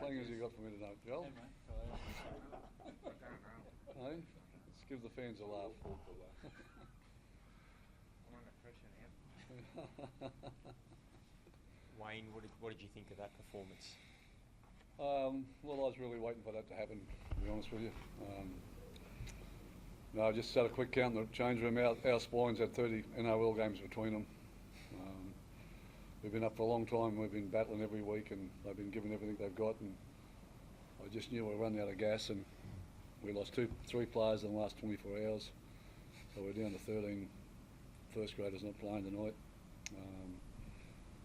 thing has you got for me tonight, Joel? Hey, mate. Hey? Let's give the fans a laugh. I'm under pressure now. Wayne, what did you think of that performance? Well, I was really waiting for that to happen, to be honest with you. No, I just had a quick count in the change room. Our spines had 30 NRL games between them. We've been up for a long time. We've been battling every week, and they've been giving everything they've got. And I just knew we were running out of gas, and we lost three players in the last 24 hours. So we're down to 13 first graders not playing tonight.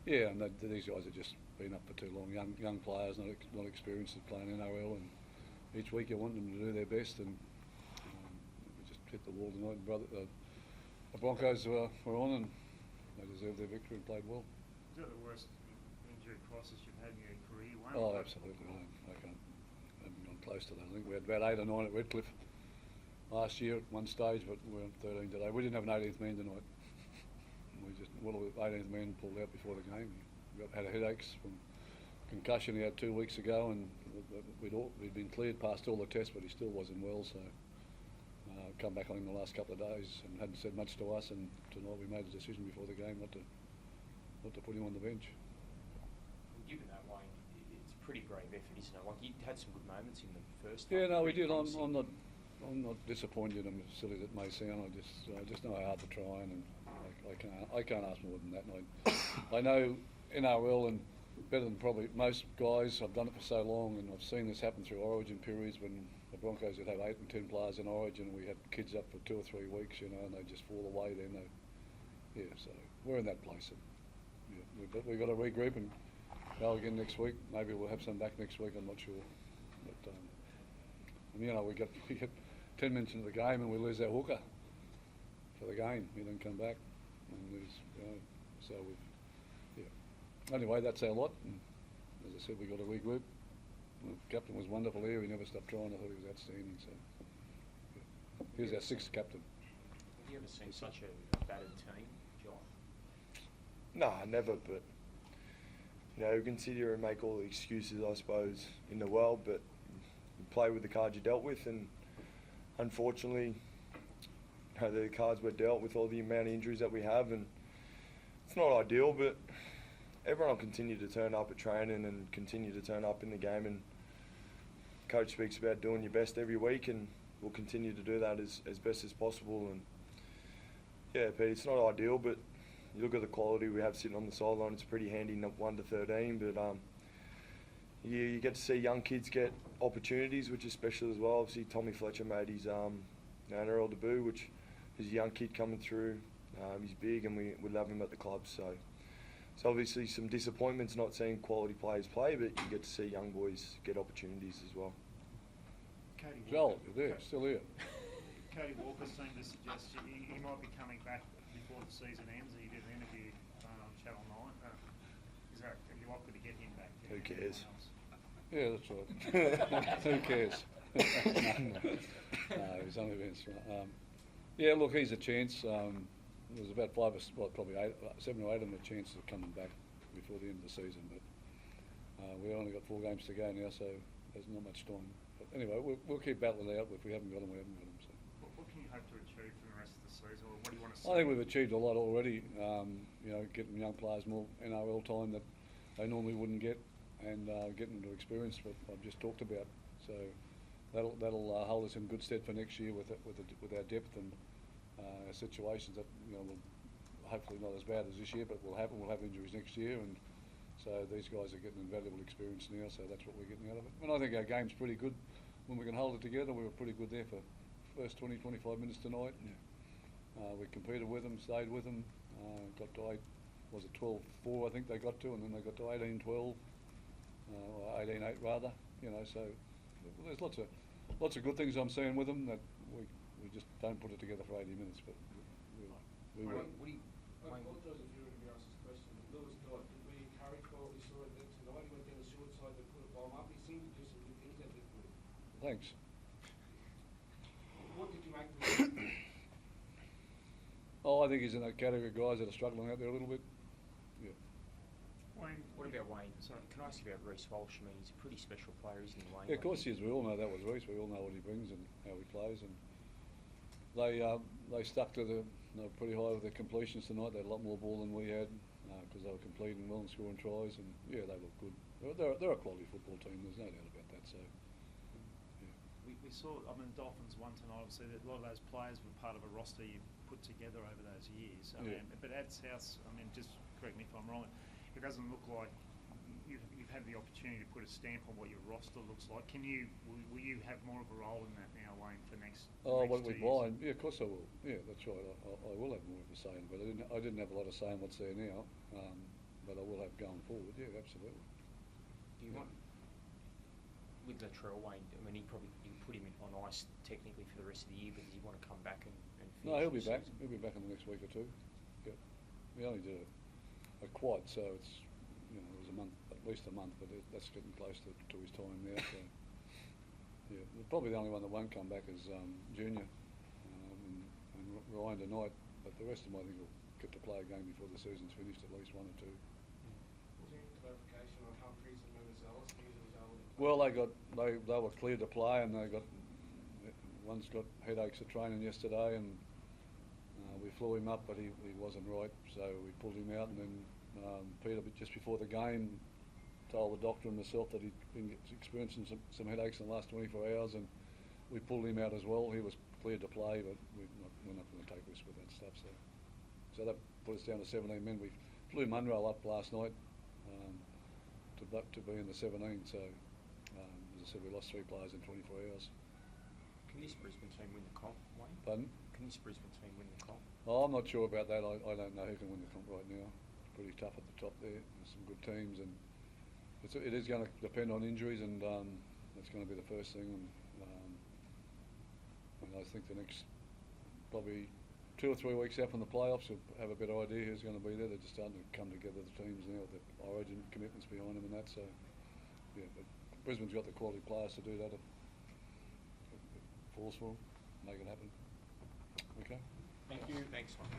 Yeah, and these guys have just been up for too long. Young players, not experienced at playing NRL, and each week you want them to do their best. And we just hit the wall tonight. And the Broncos were on, and they deserved their victory and played well. Is that the worst injury process you've had in your career? Oh, absolutely. I haven't gone close to that. I think we had about 8 or 9 at Redcliffe last year at one stage, but we're on 13 today. We didn't have an 18th man tonight. We just, well, the 18th man pulled out before the game. He had headaches from concussion he had 2 weeks ago, and we'd been cleared past all the tests, but he still wasn't well. So come back on him the last couple of days and hadn't said much to us. And tonight we made a decision before the game not to put him on the bench. Given that, Wayne, it's a pretty brave effort, isn't it? Like, you had some good moments in the first. Yeah, no, we did. I'm not disappointed. I'm as silly as it may sound. I just know how hard to try, and I can't ask more than that. And I know NRL, and better than probably most guys. I've done it for so long, and I've seen this happen through Origin periods when the Broncos would have 8 and 10 players in Origin, and we had kids up for 2 or 3 weeks, and they just fall away. Then so we're in that place. And, we've got to regroup and go again next week. Maybe we'll have some back next week. I'm not sure. But we get 10 minutes into the game and we lose our hooker for the game. He didn't come back, and so anyway, that's our lot. And as I said, we got to regroup. The captain was wonderful here. He never stopped trying. I thought he was outstanding. So here's our 6th captain. Have you ever seen such a battered team, John? No, never, but you can sit here and make all the excuses, I suppose, in the world, but you play with the cards you dealt with, and unfortunately, the cards we're dealt with, all the amount of injuries that we have, and it's not ideal, but everyone will continue to turn up at training and continue to turn up in the game, and coach speaks about doing your best every week, and we'll continue to do that as best as possible. And yeah, Pete, it's not ideal, but you look at the quality we have sitting on the sideline, it's pretty handy, 1 to 13, but you get to see young kids get opportunities, which is special as well. Obviously, Tommy Fletcher made his NRL debut, which is a young kid coming through. He's big, and we love him at the club. So obviously some disappointments not seeing quality players play, but you get to see young boys get opportunities as well. Joel, you're there, still here. Cody Walker seemed to suggest he might be coming back before the season ends. He did an interview on Channel 9. Have you offered to get him back? Who cares? Yeah, that's right. Who cares? No, he's only been. Yeah, look, he's a chance. There's about 7 or 8 of them a chance of coming back before the end of the season, but we've only got 4 games to go now, so there's not much time. But anyway, we'll keep battling out. If we haven't got them, we haven't got them. So. What can you hope to achieve from the rest of the season, or what do you want to see? I think we've achieved a lot already. Getting young players more NRL time that they normally wouldn't get, and getting them to experience what I've just talked about. So that'll hold us in good stead for next year with our depth and our situations that will hopefully not as bad as this year, but we'll have injuries next year, and so these guys are getting invaluable experience now. So that's what we're getting out of it. And I think our game's pretty good when we can hold it together. We were pretty good there for first 20-25 minutes tonight. Yeah. We competed with them, stayed with them, got to 12-4 I think they got to, and then they got to 18-12, or 18-8 rather. So there's lots of good things I'm seeing with them that we just don't put it together for 80 minutes, but we will. I apologise if you were going to be asked this question. Lewis Dodd, did we encourage what we saw tonight? He went down the short side to put a bomb up. He seemed to do some good things out there. Thanks. What did you make of it? I think he's in that category of guys that are struggling out there a little bit. Yeah. Wayne, What you- about Wayne? Sorry. Can I ask you about Reece Walsh? I mean, he's a pretty special player, isn't he, Wayne? Yeah, of course he is. We all know that was Reece. We all know what he brings and how he plays. And they stuck to they were pretty high with their completions tonight. They had a lot more ball than we had because they were completing well and scoring tries. And yeah, they look good. They're a quality football team. There's no doubt about that. So yeah. We saw, I mean, the Dolphins won tonight. Obviously, a lot of those players were part of a roster you put together over those years. I Yeah. mean, but at South, I mean, just correct me if I'm wrong, it doesn't look like you've had the opportunity to put a stamp on what your roster looks like. Will you have more of a role in that now, Wayne, for next? Oh, next what 2 we years? buy? Yeah, of course I will. Yeah, that's right. I will have more of a say in it, but I didn't have a lot of say in what's there now. But I will have going forward. Yeah, absolutely. Do you Yeah. want, with Latrell, Wayne, I mean, you put him on ice technically for the rest of the year, but does he want to come back and finish No, he'll be the back. season? He'll be back in the next week or two. Yep. We only did a quad, so it's it was a month, at least a month, but that's getting close to his time now. So yeah, probably the only one that won't come back is Junior and Ryan tonight. But the rest of them, I think, will get to play a game before the season's finished, at least one or two. Was there any clarification on Humphries and Menezelos? Well, they were cleared to play, and one's got headaches at training yesterday, and we flew him up, but he wasn't right, so we pulled him out, and then Peter, just before the game, told the doctor and myself that he'd been experiencing some headaches in the last 24 hours, and we pulled him out as well. He was cleared to play, but we're not going to take risks with that stuff. So that put us down to 17 men. We flew Munro up last night to be in the 17. So as I said, we lost 3 players in 24 hours. Can this Brisbane team win the comp, Wayne? Pardon? Can this Brisbane team win the comp? Oh, I'm not sure about that. I don't know who can win the comp right now. It's pretty tough at the top there. There's some good teams, and it is going to depend on injuries, and that's going to be the first thing. And I think the next probably 2 or 3 weeks out from the playoffs, we'll have a better idea who's going to be there. They're just starting to come together, the teams now, with the origin commitments behind them and that. So yeah, but Brisbane's got the quality players to do that. If it falls for them, make it happen. Okay. Thank you. Thanks, Wayne.